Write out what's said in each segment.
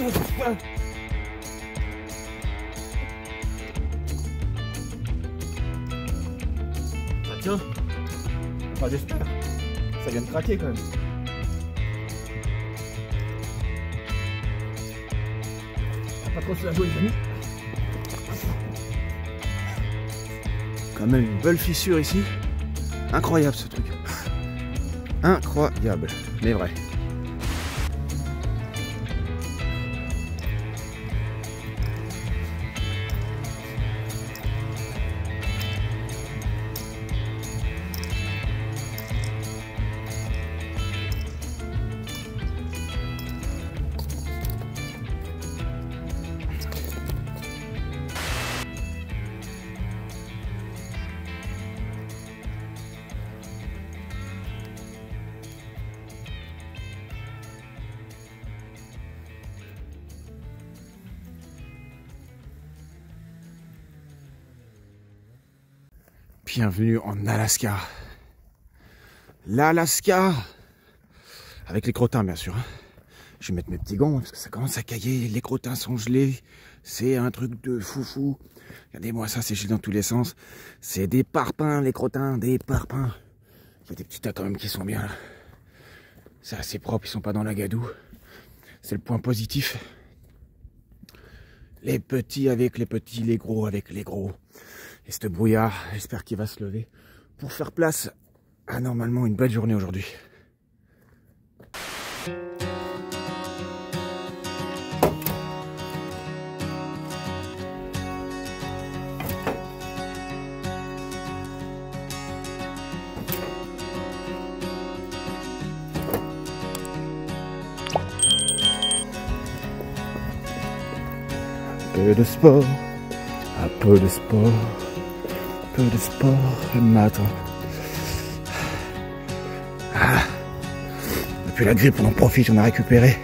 Ah tiens. Enfin j'espère. Ça vient de craquer quand même. Pas trop se la jouer les amis. Quand même une belle fissure ici. Incroyable ce truc. Incroyable, mais vrai. Bienvenue en Alaska. L'Alaska. Avec les crottins, bien sûr. Je vais mettre mes petits gants parce que ça commence à cailler. Les crottins sont gelés. C'est un truc de foufou. Regardez-moi ça, c'est gelé dans tous les sens. C'est des parpaings, les crottins, des parpaings. Il y a des petits tas quand même qui sont bien là. C'est assez propre, ils sont pas dans la gadoue. C'est le point positif. Les petits avec les petits, les gros avec les gros. Et ce brouillard, j'espère qu'il va se lever pour faire place à normalement une belle journée aujourd'hui. Un peu de sport, un peu de sport. Un peu de sport le matin. Ah. Depuis la grippe, on en profite, on a récupéré.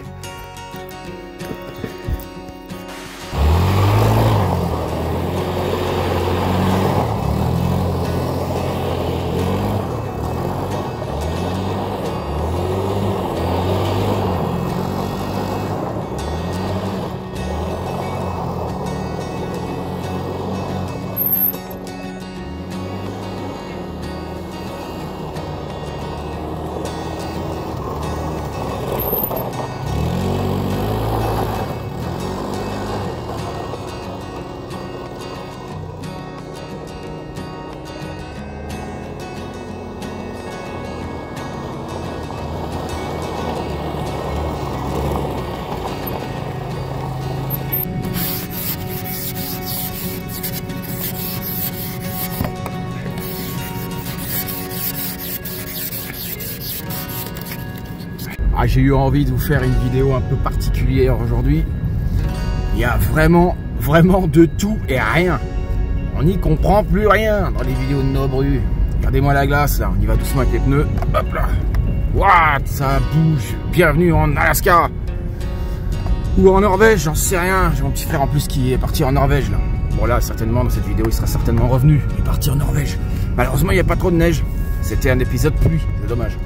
Ah, j'ai eu envie de vous faire une vidéo un peu particulière aujourd'hui. Il y a vraiment de tout et rien. On n'y comprend plus rien dans les vidéos de Nobru. Regardez-moi la glace là, on y va doucement avec les pneus. Hop là. Waouh, ça bouge. Bienvenue en Alaska. Ou en Norvège, j'en sais rien. J'ai mon petit frère en plus qui est parti en Norvège là. Bon là, certainement dans cette vidéo, il sera certainement revenu. Il est parti en Norvège. Malheureusement, il n'y a pas trop de neige. C'était un épisode pluie, c'est dommage.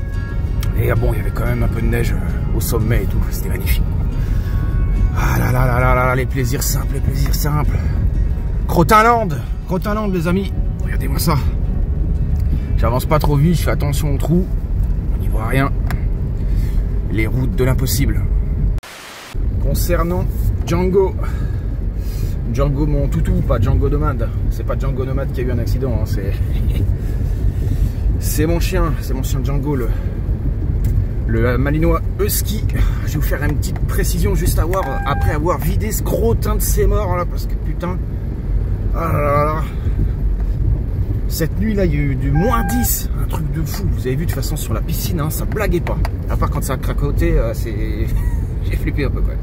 Et bon, il y avait quand même un peu de neige au sommet et tout, c'était magnifique. Ah là là là là là, les plaisirs simples, les plaisirs simples. Crottinland, Crottinland les amis, regardez-moi ça. J'avance pas trop vite, je fais attention aux trous, on n'y voit rien. Les routes de l'impossible. Concernant Django, Django mon toutou, pas Django Nomade. C'est pas Django Nomade qui a eu un accident, hein, c'est mon chien Django, le malinois husky. Je vais vous faire une petite précision juste après avoir vidé ce crottin de ses morts là, parce que putain, ah là là là. Cette nuit là il y a eu du -10, un truc de fou. Vous avez vu de toute façon sur la piscine, hein, ça blaguait pas. À part quand ça a craquoté, c'est j'ai flippé un peu quoi.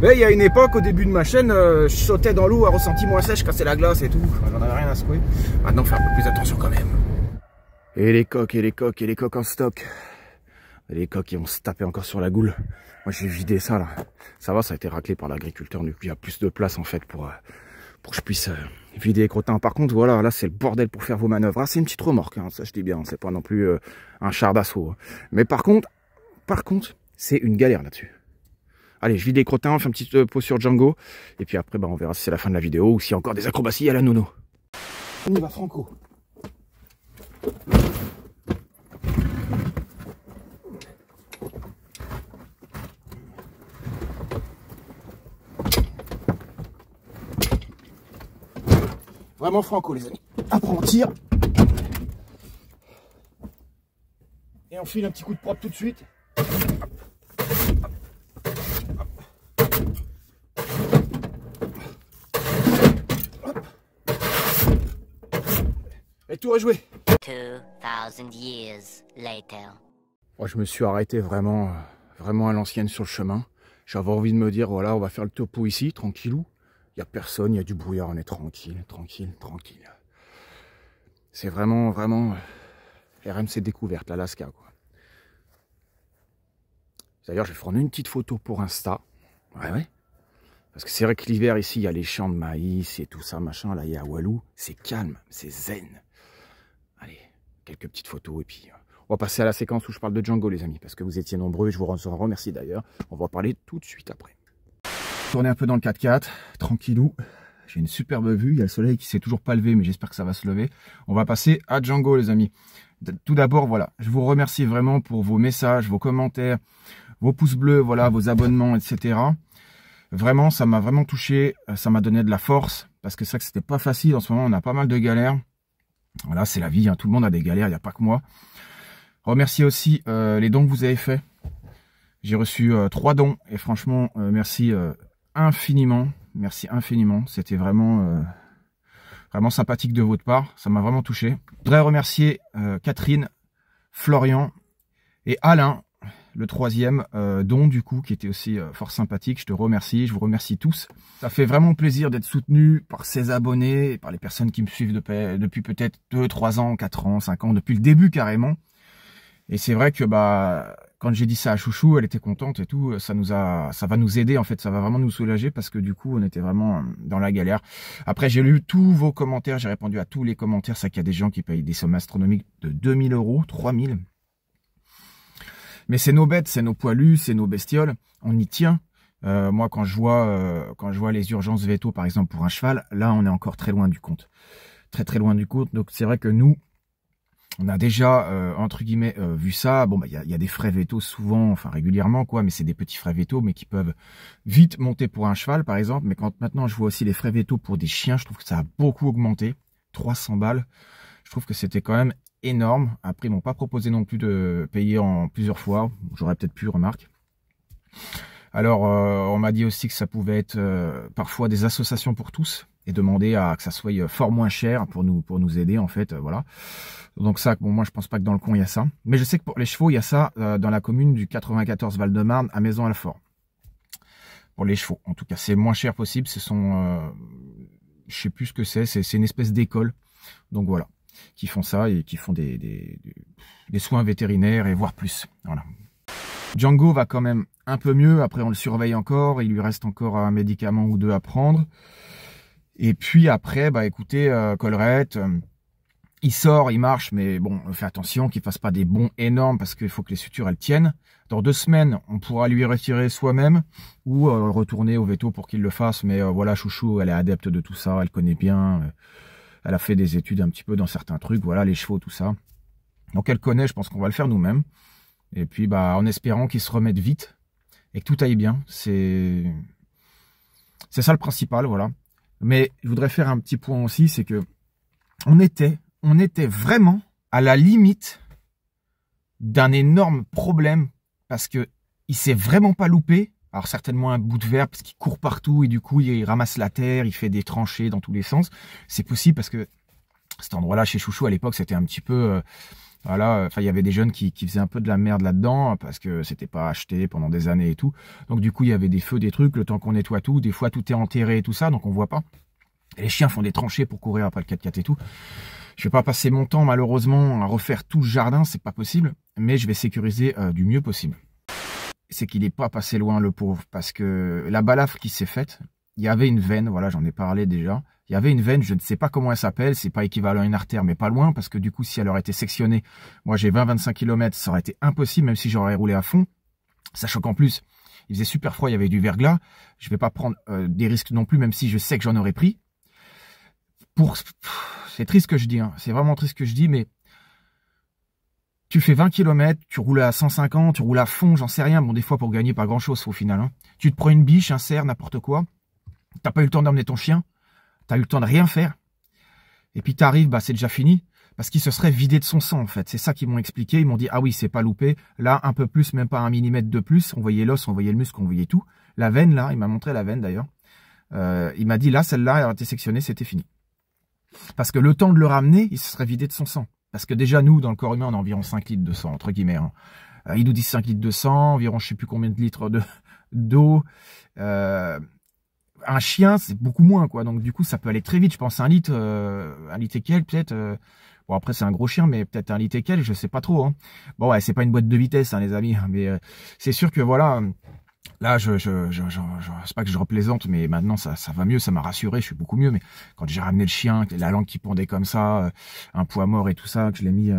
Mais il y a une époque au début de ma chaîne, je sautais dans l'eau à ressenti moins sèche, cassais la glace et tout. J'en avais rien à secouer. Maintenant faut faire un peu plus attention quand même. Et les coques en stock. Les coques qui vont se taper encore sur la goule. Moi j'ai vidé ça là. Ça va, ça a été raclé par l'agriculteur. Du coup il y a plus de place en fait pour que je puisse vider les crottins. Par contre voilà, là c'est le bordel pour faire vos manœuvres. Ah, c'est une petite remorque, hein, ça je dis bien. C'est pas non plus un char d'assaut. Hein. Mais par contre, c'est une galère là-dessus. Allez, je vide les crottins, on fait une petite pause sur Django. Et puis après, bah, on verra si c'est la fin de la vidéo ou s'il y a encore des acrobaties à la Nono. On y va, Franco. Vraiment Franco, les amis. Après, on tire. Et on file un petit coup de propre tout de suite. Et tout est joué. 2000 years later. Moi, je me suis arrêté vraiment à l'ancienne sur le chemin. J'avais envie de me dire, voilà, on va faire le topo ici, tranquillou. Il n'y a personne, il y a du brouillard, on est tranquille, tranquille, tranquille. C'est vraiment RMC découverte, l'Alaska, quoi. D'ailleurs, je vais prendre une petite photo pour Insta. Ouais. Parce que c'est vrai que l'hiver, ici, il y a les champs de maïs et tout ça, machin. Là, il y a Walou. C'est calme, c'est zen. Allez, quelques petites photos et puis on va passer à la séquence où je parle de Django, les amis. Parce que vous étiez nombreux et je vous en remercie d'ailleurs. On va en parler tout de suite après. Tourner un peu dans le 4x4, tranquillou. J'ai une superbe vue. Il y a le soleil qui s'est toujours pas levé, mais j'espère que ça va se lever. On va passer à Django, les amis. Tout d'abord, voilà, je vous remercie vraiment pour vos messages, vos commentaires, vos pouces bleus, voilà, vos abonnements, etc. Vraiment, ça m'a vraiment touché, ça m'a donné de la force, parce que c'est vrai que c'était pas facile. En ce moment, on a pas mal de galères. Voilà, c'est la vie, hein. Tout le monde a des galères, il n'y a pas que moi. Remercier aussi les dons que vous avez faits. J'ai reçu 3 dons, et franchement, merci infiniment. Merci infiniment, c'était vraiment sympathique de votre part, ça m'a vraiment touché. Je voudrais remercier Catherine, Florian et Alain, le 3e don du coup, qui était aussi fort sympathique. Je te remercie, je vous remercie tous. Ça fait vraiment plaisir d'être soutenu par ces abonnés, et par les personnes qui me suivent depuis peut-être 2, 3 ans, 4 ans, 5 ans, depuis le début carrément. Et c'est vrai que bah quand j'ai dit ça à Chouchou, elle était contente et tout, ça va nous aider en fait, ça va vraiment nous soulager parce que du coup on était vraiment dans la galère. Après j'ai lu tous vos commentaires, j'ai répondu à tous les commentaires, c'est qu'il y a des gens qui payent des sommes astronomiques de 2000 €, 3000. Mais c'est nos bêtes, c'est nos poilus, c'est nos bestioles, on y tient. Moi quand je vois les urgences véto par exemple pour un cheval, là on est encore très loin du compte. Très loin du compte, donc c'est vrai que nous, on a déjà, entre guillemets, vu ça. Bon, bah, il y a des frais vétos souvent, enfin régulièrement, quoi, mais c'est des petits frais vétos, mais qui peuvent vite monter pour un cheval, par exemple. Mais quand maintenant je vois aussi les frais vétos pour des chiens, je trouve que ça a beaucoup augmenté. 300 balles. Je trouve que c'était quand même énorme. Après, ils m'ont pas proposé non plus de payer en plusieurs fois. J'aurais peut-être pu, remarque. Alors, on m'a dit aussi que ça pouvait être parfois des associations pour tous et demander à que ça soit fort moins cher pour nous aider, en fait, voilà. Donc ça, bon, moi je pense pas que dans le coin il y a ça. Mais je sais que pour les chevaux, il y a ça dans la commune du 94 Val-de-Marne à Maisons-Alfort. Pour les chevaux, en tout cas, c'est moins cher possible. Ce sont, je sais plus ce que c'est une espèce d'école. Donc voilà, qui font ça et qui font des soins vétérinaires et voire plus. Voilà. Django va quand même un peu mieux. Après, on le surveille encore. Il lui reste encore un médicament ou 2 à prendre. Et puis après, bah écoutez, collerette. Il sort, il marche, mais bon, on fait attention qu'il fasse pas des bonds énormes parce qu'il faut que les sutures elles tiennent. Dans 2 semaines, on pourra lui retirer soi-même ou retourner au veto pour qu'il le fasse. Mais voilà, Chouchou, elle est adepte de tout ça, elle connaît bien. Elle a fait des études un petit peu dans certains trucs, voilà, les chevaux, tout ça. Donc elle connaît, je pense qu'on va le faire nous-mêmes. Et puis bah en espérant qu'il se remette vite et que tout aille bien. C'est ça le principal, voilà. Mais je voudrais faire un petit point aussi, c'est que on était vraiment à la limite d'un énorme problème parce que il s'est vraiment pas loupé. Alors certainement un bout de verre parce qu'il court partout et du coup il ramasse la terre, il fait des tranchées dans tous les sens. C'est possible parce que cet endroit-là chez Chouchou à l'époque c'était un petit peu voilà, enfin il y avait des jeunes qui faisaient un peu de la merde là-dedans parce que c'était pas acheté pendant des années et tout. Donc du coup il y avait des feux, des trucs, le temps qu'on nettoie tout, des fois tout est enterré et tout ça donc on voit pas. Et les chiens font des tranchées pour courir après le 4x4 et tout. Je vais pas passer mon temps malheureusement à refaire tout le jardin, c'est pas possible, mais je vais sécuriser du mieux possible. C'est qu'il n'est pas passé loin le pauvre, parce que la balafre qui s'est faite, il y avait une veine, voilà j'en ai parlé déjà, il y avait une veine, je ne sais pas comment elle s'appelle, c'est pas équivalent à une artère, mais pas loin, parce que du coup si elle aurait été sectionnée, moi j'ai 20-25 km, ça aurait été impossible, même si j'aurais roulé à fond, sachant qu'en plus, Il faisait super froid, il y avait du verglas. Je vais pas prendre des risques non plus, même si je sais que j'en aurais pris. C'est triste ce que je dis, hein. C'est vraiment triste ce que je dis, mais tu fais 20 km, tu roules à 150, tu roules à fond, j'en sais rien. Bon, des fois, pour gagner, pas grand-chose au final. Hein. Tu te prends une biche, un cerf, n'importe quoi. T'as pas eu le temps d'emmener ton chien. T'as eu le temps de rien faire. Et puis t'arrives, bah c'est déjà fini. Parce qu'il se serait vidé de son sang, en fait. C'est ça qu'ils m'ont expliqué. Ils m'ont dit, ah oui, c'est pas loupé. Là, un peu plus, même pas 1 millimètre de plus. On voyait l'os, on voyait le muscle, on voyait tout. La veine, là, il m'a montré la veine, d'ailleurs. Il m'a dit, là, celle-là, elle a été sectionnée, c'était fini. Parce que le temps de le ramener, il se serait vidé de son sang. Parce que déjà, nous, dans le corps humain, on a environ 5 litres de sang, entre guillemets. Hein. Ils nous disent 5 litres de sang, environ je sais plus combien de litres d'eau. Un chien, c'est beaucoup moins, quoi. Donc, du coup, ça peut aller très vite. Je pense 1 litre et quelques, peut-être. Bon, après, c'est un gros chien, mais peut-être 1 litre et quelques, je sais pas trop. Hein. Bon, ouais, c'est pas une boîte de vitesse, hein, les amis. Mais c'est sûr que, voilà... Là, c'est pas que je replaisante, mais maintenant ça va mieux, ça m'a rassuré, je suis beaucoup mieux. Mais quand j'ai ramené le chien, la langue qui pendait comme ça, un poids mort et tout ça, que je l'ai mis,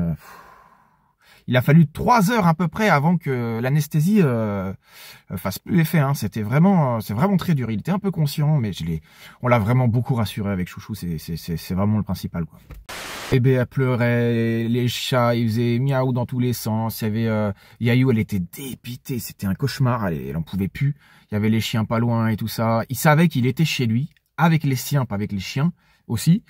il a fallu 3 heures à peu près avant que l'anesthésie fasse plus effet. Hein. C'était vraiment, c'est vraiment très dur. Il était un peu conscient, mais on l'a vraiment beaucoup rassuré avec Chouchou. C'est vraiment le principal, quoi. Bébé, elle pleurait, les chats, ils faisaient miaou dans tous les sens. Il y avait Yayou, elle était dépitée, c'était un cauchemar, elle en pouvait plus. Il y avait les chiens pas loin et tout ça. Il savait qu'il était chez lui, avec les siens, pas avec les chiens aussi.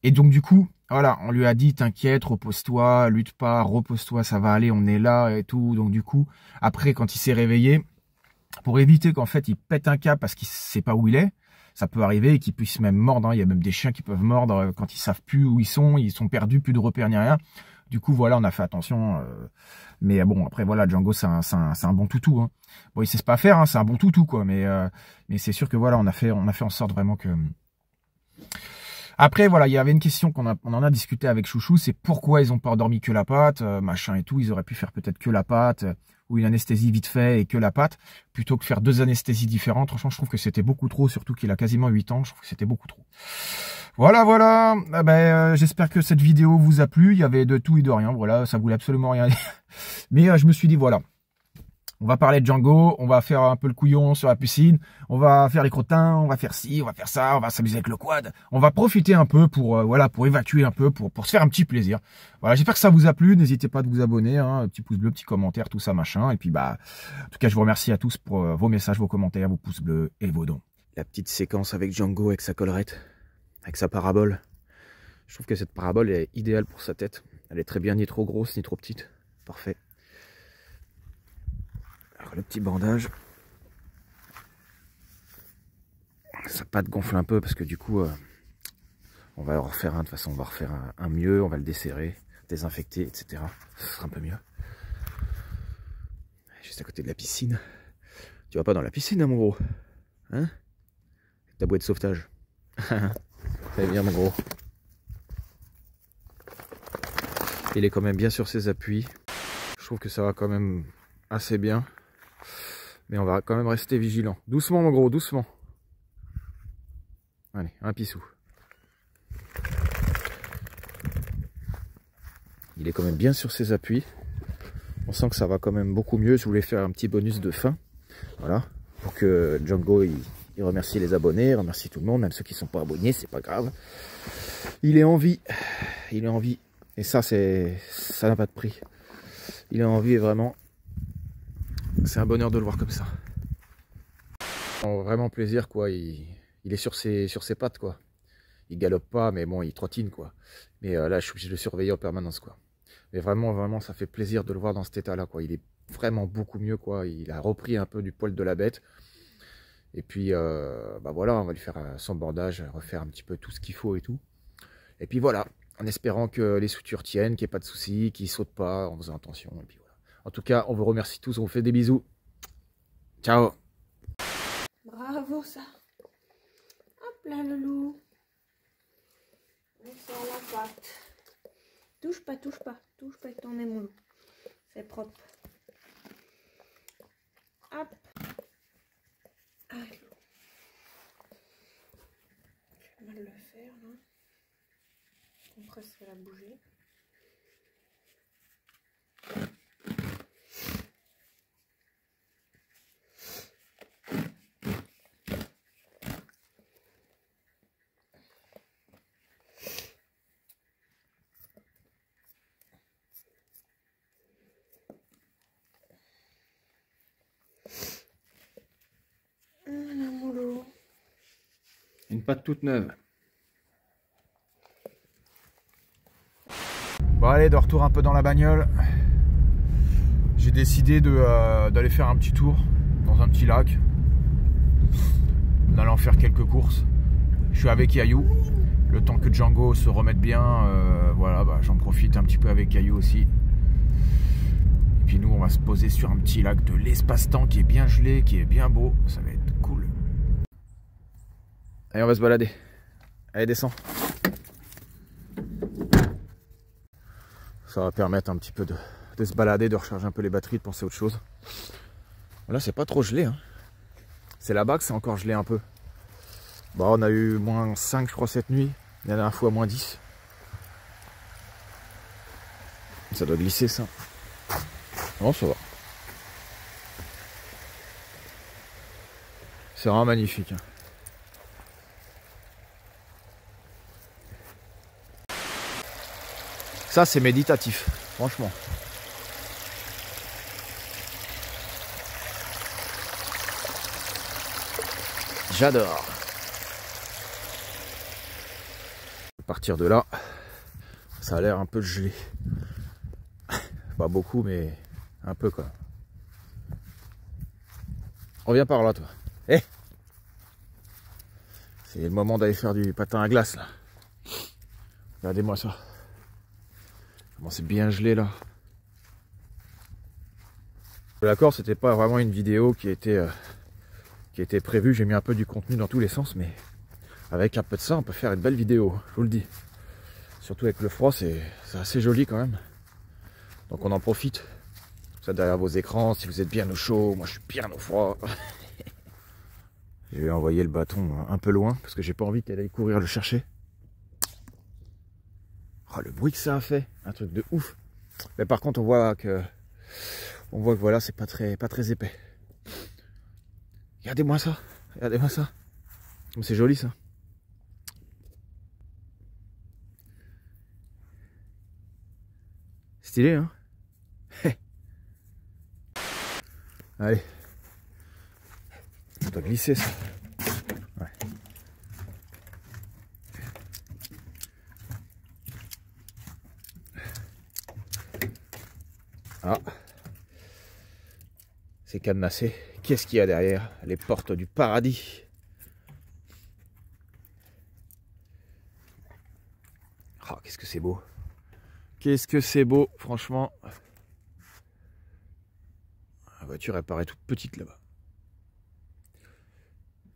Et donc du coup, voilà, on lui a dit, t'inquiète, repose-toi, lutte pas, repose-toi, ça va aller, on est là et tout. Donc du coup, après, quand il s'est réveillé, pour éviter qu'en fait il pète un câble parce qu'il sait pas où il est, ça peut arriver et qu'ils puissent même mordre. Hein. Il y a même des chiens qui peuvent mordre quand ils savent plus où ils sont perdus, plus de repères ni rien. Du coup, voilà, on a fait attention. Mais bon, après, voilà, Django, c'est un bon toutou. Hein. Bon, il sait pas faire, hein, c'est un bon toutou, quoi. Mais c'est sûr que voilà, on a fait en sorte vraiment que... Après, voilà, il y avait une question on en a discuté avec Chouchou, c'est pourquoi ils ont pas endormi que la patte, machin et tout. Ils auraient pu faire peut-être que la patte, ou une anesthésie vite fait et que la patte, plutôt que faire 2 anesthésies différentes. Franchement, je trouve que c'était beaucoup trop, surtout qu'il a quasiment 8 ans. Je trouve que c'était beaucoup trop. Voilà, voilà. J'espère que cette vidéo vous a plu. Il y avait de tout et de rien. Voilà, ça voulait absolument rien dire. Mais je me suis dit, voilà. On va parler de Django, on va faire un peu le couillon sur la piscine, on va faire les crottins, on va faire ci, on va faire ça, on va s'amuser avec le quad. On va profiter un peu pour voilà, pour évacuer un peu, pour se faire un petit plaisir. Voilà, j'espère que ça vous a plu. N'hésitez pas de vous abonner, hein, petit pouce bleu, petit commentaire, tout ça machin. Et puis en tout cas, je vous remercie à tous pour vos messages, vos commentaires, vos pouces bleus et vos dons. La petite séquence avec Django, avec sa collerette, avec sa parabole. Je trouve que cette parabole est idéale pour sa tête. Elle est très bien, ni trop grosse, ni trop petite. Parfait. Alors le petit bandage, sa patte gonfle un peu parce que du coup on va en refaire un, de toute façon on va refaire un mieux, on va le desserrer, désinfecter, etc. Ce sera un peu mieux. Juste à côté de la piscine. Tu vas pas dans la piscine, hein, mon gros, hein? Avec ta bouée de sauvetage. Très bien, mon gros. Il est quand même bien sur ses appuis. Je trouve que ça va quand même assez bien. Mais on va quand même rester vigilant. Doucement, mon gros, doucement. Allez, un pissou. Il est quand même bien sur ses appuis. On sent que ça va quand même beaucoup mieux. Je voulais faire un petit bonus de fin. Voilà. Pour que Django, il remercie les abonnés, remercie tout le monde, même ceux qui ne sont pas abonnés, c'est pas grave. Il est en vie. Il est en vie. Et ça n'a pas de prix. Il est en vie et vraiment... C'est un bonheur de le voir comme ça. Vraiment plaisir, quoi. Il est sur ses pattes, quoi. Il galope pas, mais bon, il trottine, quoi. Mais là, je suis obligé de le surveiller en permanence, quoi. Mais vraiment, vraiment, ça fait plaisir de le voir dans cet état-là, quoi. Il est vraiment beaucoup mieux, quoi. Il a repris un peu du poil de la bête. Et puis, voilà, on va lui faire son bordage, refaire un petit peu tout ce qu'il faut et tout. Et puis voilà, en espérant que les sutures tiennent, qu'il n'y ait pas de soucis, qu'il ne saute pas, en faisant attention. Et puis voilà. En tout cas, on vous remercie tous, on vous fait des bisous. Ciao. Bravo ça. Hop là le loup. On sort la patte. Touche pas avec ton nez mon loup. C'est propre. Hop. Allez. Je vais mal le faire là. On presserait la bouger. une patte toute neuve. Bon allez, de retour un peu dans la bagnole. J'ai décidé d'aller faire un petit tour dans un petit lac. En allant faire quelques courses. Je suis avec Yayou. Le temps que Django se remette bien, voilà, bah, j'en profite un petit peu avec Yayou aussi. Et puis nous, on va se poser sur un petit lac de l'espace-temps qui est bien gelé, qui est bien beau. Ça va être cool. Allez, on va se balader. Allez, descends. Ça va permettre un petit peu de se balader, de recharger un peu les batteries, de penser à autre chose. Là, c'est pas trop gelé, hein. C'est là-bas que c'est encore gelé un peu. Bon, on a eu moins 5, je crois, cette nuit. La dernière fois, moins 10. Ça doit glisser, ça. Bon, ça va. C'est vraiment magnifique. Ça, c'est méditatif, franchement. J'adore. À partir de là, ça a l'air un peu gelé. Pas beaucoup, mais un peu quoi. Reviens par là, toi. Eh, c'est le moment d'aller faire du patin à glace là. Regardez-moi ça. Comment c'est bien gelé là. D'accord, c'était pas vraiment une vidéo qui était prévue. J'ai mis un peu du contenu dans tous les sens, mais avec un peu de ça, on peut faire une belle vidéo, je vous le dis. Surtout avec le froid, c'est assez joli quand même. Donc on en profite. Ça derrière vos écrans, si vous êtes bien au chaud, moi je suis bien au froid. Je vais envoyer le bâton un peu loin, parce que j'ai pas envie qu'elle aille courir le chercher. Oh, le bruit que ça a fait, un truc de ouf. Mais par contre on voit que voilà, c'est pas très épais. Regardez-moi ça, regardez-moi ça. C'est joli ça. Stylé, hein. Allez. Ça doit glisser ça. Ouais. Ah. C'est cadenassé. Qu'est-ce qu'il y a derrière? Les portes du paradis. Oh, qu'est-ce que c'est beau. Qu'est-ce que c'est beau, franchement. La voiture, elle paraît toute petite là-bas.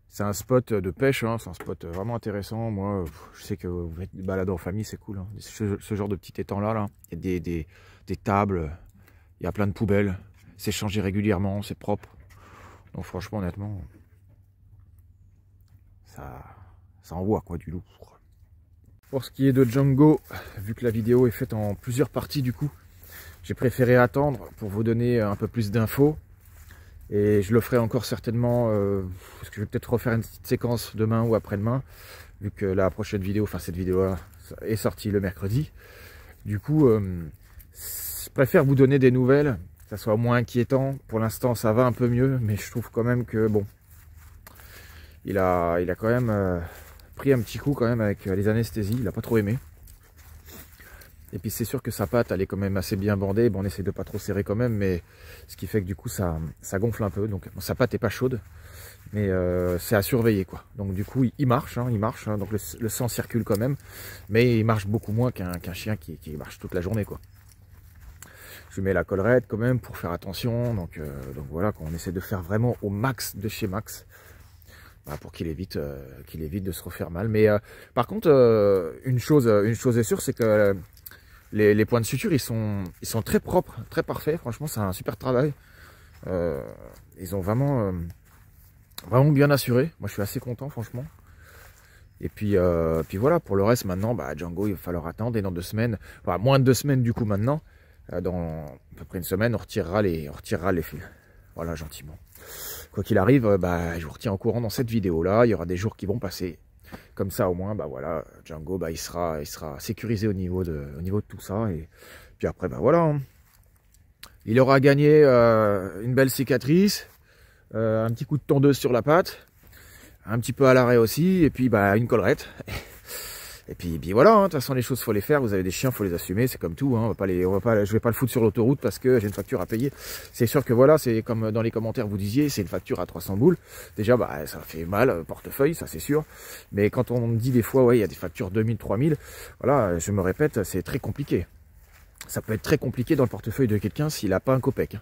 C'est un spot de pêche, hein, c'est un spot vraiment intéressant. Moi, je sais que vous faites des balades en famille, c'est cool. Hein. Ce genre de petit étang là, il y a des tables, il y a plein de poubelles. C'est changé régulièrement, c'est propre. Donc franchement, honnêtement, ça envoie quoi du lourd. Pour ce qui est de Django, vu que la vidéo est faite en plusieurs parties du coup, j'ai préféré attendre pour vous donner un peu plus d'infos. Et je le ferai encore certainement, parce que je vais peut-être refaire une petite séquence demain ou après-demain, vu que la prochaine vidéo, enfin cette vidéo-là, est sortie le mercredi. Du coup, je préfère vous donner des nouvelles, que ça soit moins inquiétant. Pour l'instant, ça va un peu mieux, mais je trouve quand même que, bon, il a quand même pris un petit coup quand même avec les anesthésies, il n'a pas trop aimé. Et puis c'est sûr que sa patte elle est quand même assez bien bandée, bon on essaie de pas trop serrer quand même, mais ce qui fait que du coup ça gonfle un peu, donc bon, sa patte est pas chaude, mais c'est à surveiller quoi. Donc du coup il marche, hein, donc le sang circule quand même, mais il marche beaucoup moins qu'un chien qui marche toute la journée quoi. Je lui mets la collerette quand même pour faire attention, donc voilà, on essaie de faire vraiment au max de chez Max. Pour qu'il évite de se refaire mal. Mais par contre, une chose est sûre, c'est que les points de suture, ils sont très propres, très parfaits. Franchement, c'est un super travail. Ils ont vraiment bien assuré. Moi, je suis assez content, franchement. Et puis voilà, pour le reste, maintenant, Django, il va falloir attendre. Et dans 2 semaines, enfin, moins de 2 semaines du coup maintenant, dans à peu près une semaine, on retirera les fils. Voilà, gentiment. Quoi qu'il arrive, je vous retiens au courant dans cette vidéo-là. Il y aura des jours qui vont passer. Comme ça, au moins, voilà, Django, il sera sécurisé au niveau de tout ça. Et puis après, voilà. Hein. Il aura gagné une belle cicatrice, un petit coup de tondeuse sur la patte. un petit peu à l'arrêt aussi, et puis bah une collerette. Et puis voilà, hein, de toute façon les choses faut les faire, vous avez des chiens, faut les assumer, c'est comme tout, hein, je vais pas le foutre sur l'autoroute parce que j'ai une facture à payer. C'est sûr que voilà, c'est comme dans les commentaires vous disiez, c'est une facture à 300 boules. Déjà bah ça fait mal, portefeuille, ça c'est sûr. Mais quand on me dit des fois ouais, il y a des factures 2000, 3000, voilà, je me répète, c'est très compliqué. Ça peut être très compliqué dans le portefeuille de quelqu'un s'il n'a pas un copec. Hein.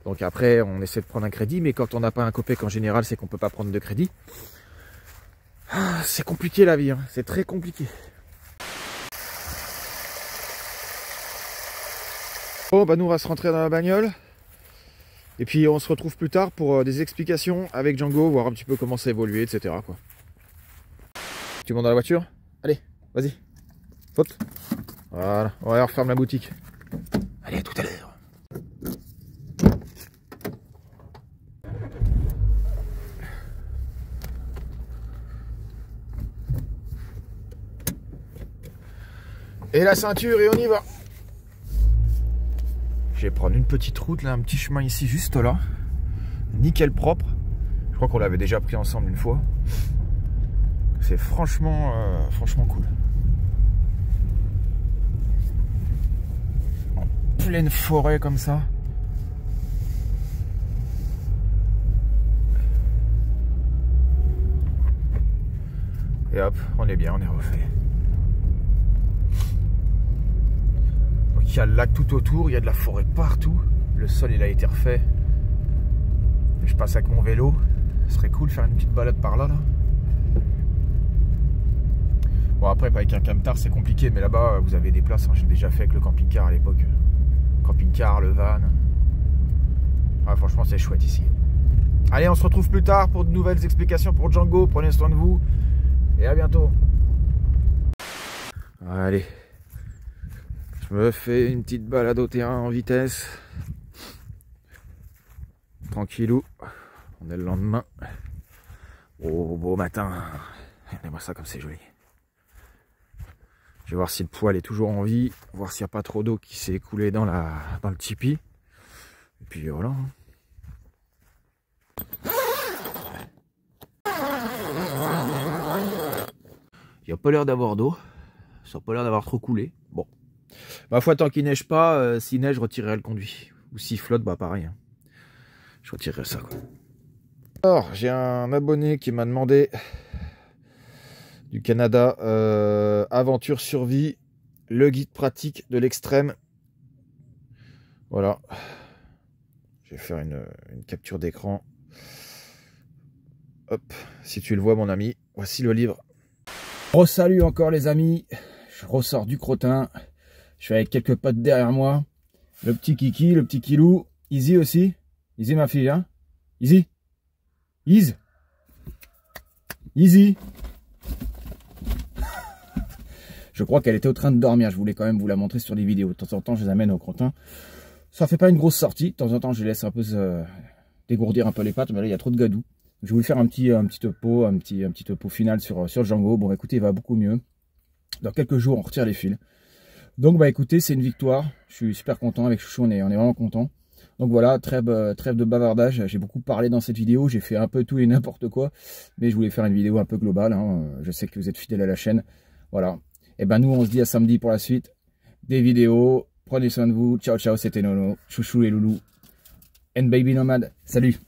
Donc après, on essaie de prendre un crédit, mais quand on n'a pas un copec en général, c'est qu'on peut pas prendre de crédit. C'est compliqué la vie, hein. C'est très compliqué. Bon, bah nous on va se rentrer dans la bagnole. Et puis on se retrouve plus tard pour des explications avec Django, voir un petit peu comment ça évolue, etc. Quoi. Tu montes dans la voiture? Allez, vas-y. Saute. Voilà, on va refermer la boutique. Allez, à tout à l'heure. Et la ceinture et on y va. Je vais prendre une petite route là, un petit chemin ici juste là. Nickel propre. Je crois qu'on l'avait déjà pris ensemble une fois. C'est franchement cool. En pleine forêt comme ça. Et hop, on est bien, on est refait. Il y a le lac tout autour, il y a de la forêt partout. Le sol il a été refait. Je passe avec mon vélo. Ce serait cool de faire une petite balade par là. Bon après pas avec un camtar c'est compliqué, mais là-bas vous avez des places. Hein. J'ai déjà fait avec le camping-car à l'époque. Camping-car, le van. Ah, franchement c'est chouette ici. Allez, on se retrouve plus tard pour de nouvelles explications pour Django. Prenez soin de vous et à bientôt. Allez. Je me fais une petite balade au terrain en vitesse. Tranquillou. On est le lendemain. Oh, beau matin. Regardez-moi ça comme c'est joli. Je vais voir si le poêle est toujours en vie. Voir s'il n'y a pas trop d'eau qui s'est écoulée dans le tipi. Et puis voilà. Il n'y a pas l'air d'avoir d'eau. Ça n'a pas l'air d'avoir trop coulé. Bon. Ma foi, tant qu'il neige pas, s'il neige, je retirerai le conduit. Ou s'il flotte, bah pareil. Hein. Je retirerai ça, quoi. Alors, j'ai un abonné qui m'a demandé du Canada, Aventure Survie, le guide pratique de l'extrême. Voilà. Je vais faire une capture d'écran. Hop, si tu le vois, mon ami, voici le livre. Salut encore les amis. Je ressors du crottin. Je suis avec quelques potes derrière moi. Le petit Kiki, le petit Kilou. Easy aussi. Easy ma fille, hein. Easy. Easy. Easy. Je crois qu'elle était au train de dormir. Je voulais quand même vous la montrer sur les vidéos. De temps en temps, je les amène au crottin. Ça fait pas une grosse sortie. De temps en temps, je les laisse un peu dégourdir un peu les pattes. Mais là, il y a trop de gadou. Je vais vous faire un petit topo final sur Django. Bon, écoutez, il va beaucoup mieux. Dans quelques jours, on retire les fils. Donc, bah écoutez, c'est une victoire. Je suis super content. Avec Chouchou, on est vraiment content. Donc voilà, trêve de bavardage. J'ai beaucoup parlé dans cette vidéo. J'ai fait un peu tout et n'importe quoi. Mais je voulais faire une vidéo un peu globale. Hein. Je sais que vous êtes fidèles à la chaîne. Voilà. Et ben nous, on se dit à samedi pour la suite. Des vidéos. Prenez soin de vous. Ciao, ciao. C'était Nono. Chouchou et Loulou. And Baby Nomade. Salut.